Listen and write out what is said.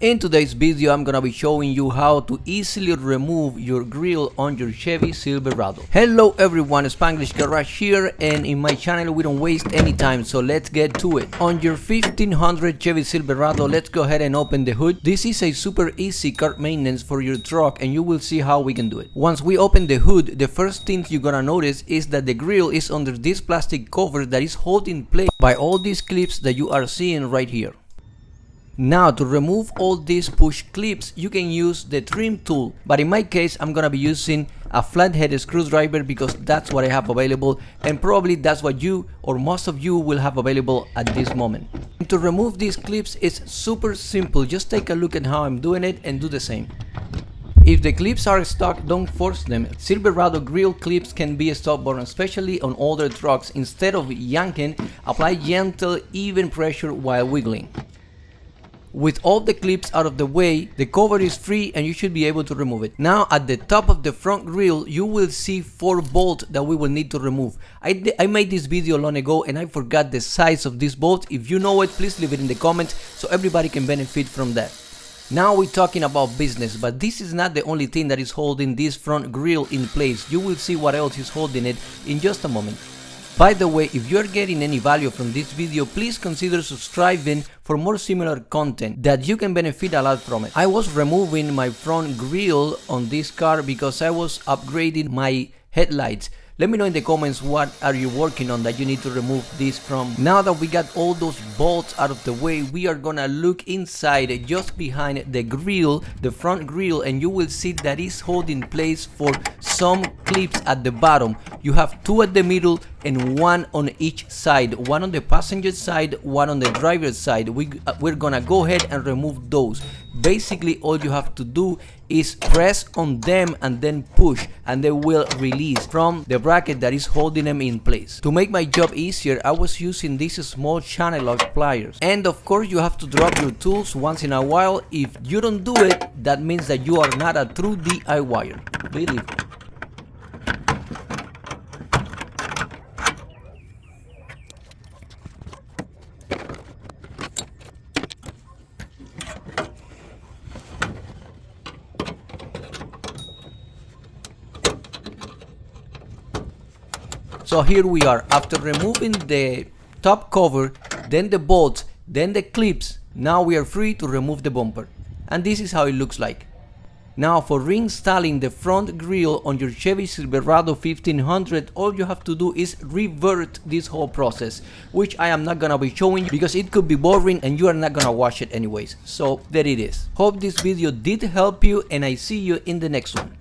In today's video, I'm gonna be showing you how to easily remove your grill on your Chevy Silverado. Hello everyone, Spanglish Garage here, and in my channel we don't waste any time, so let's get to it. On your 1500 Chevy Silverado, let's go ahead and open the hood. This is a super easy car maintenance for your truck, and you will see how we can do it. Once we open the hood, the first thing you're gonna notice is that the grill is under this plastic cover that is held in place by all these clips that you are seeing right here. Now, to remove all these push clips, you can use the trim tool, but in my case I'm gonna be using a flathead screwdriver because that's what I have available, and probably that's what you or most of you will have available at this moment. And to remove these clips is super simple. Just take a look at how I'm doing it and do the same. If the clips are stuck, don't force them. Silverado grill clips can be stubborn, especially on older trucks. Instead of yanking, apply gentle, even pressure while wiggling. With all the clips out of the way, the cover is free and you should be able to remove it. Now at the top of the front grille, you will see 4 bolts that we will need to remove. I made this video long ago and I forgot the size of this bolt. If you know it, please leave it in the comments so everybody can benefit from that. Now we're talking about business, but this is not the only thing that is holding this front grille in place. You will see what else is holding it in just a moment. By the way, if you're getting any value from this video, please consider subscribing for more similar content that you can benefit a lot from it. I was removing my front grille on this car because I was upgrading my headlights. Let me know in the comments what are you working on that you need to remove this from. Now that we got all those bolts out of the way, we are gonna look inside just behind the grille, the front grille, and you will see that it's holding place for some clips at the bottom. You have 2 at the middle and 1 on each side, 1 on the passenger side, 1 on the driver's side. We're gonna go ahead and remove those. Basically all you have to do is press on them and then push, and they will release from the bracket that is holding them in place. To make my job easier, I was using this small channel lock pliers. And of course you have to drop your tools once in a while. If you don't do it, that means that you are not a true DIYer. Believe me. So here we are. After removing the top cover, then the bolts, then the clips, now we are free to remove the bumper. And this is how it looks like. Now for reinstalling the front grille on your Chevy Silverado 1500, all you have to do is revert this whole process, which I am not gonna be showing you because it could be boring and you are not gonna watch it anyways. So there it is. Hope this video did help you, and I see you in the next one.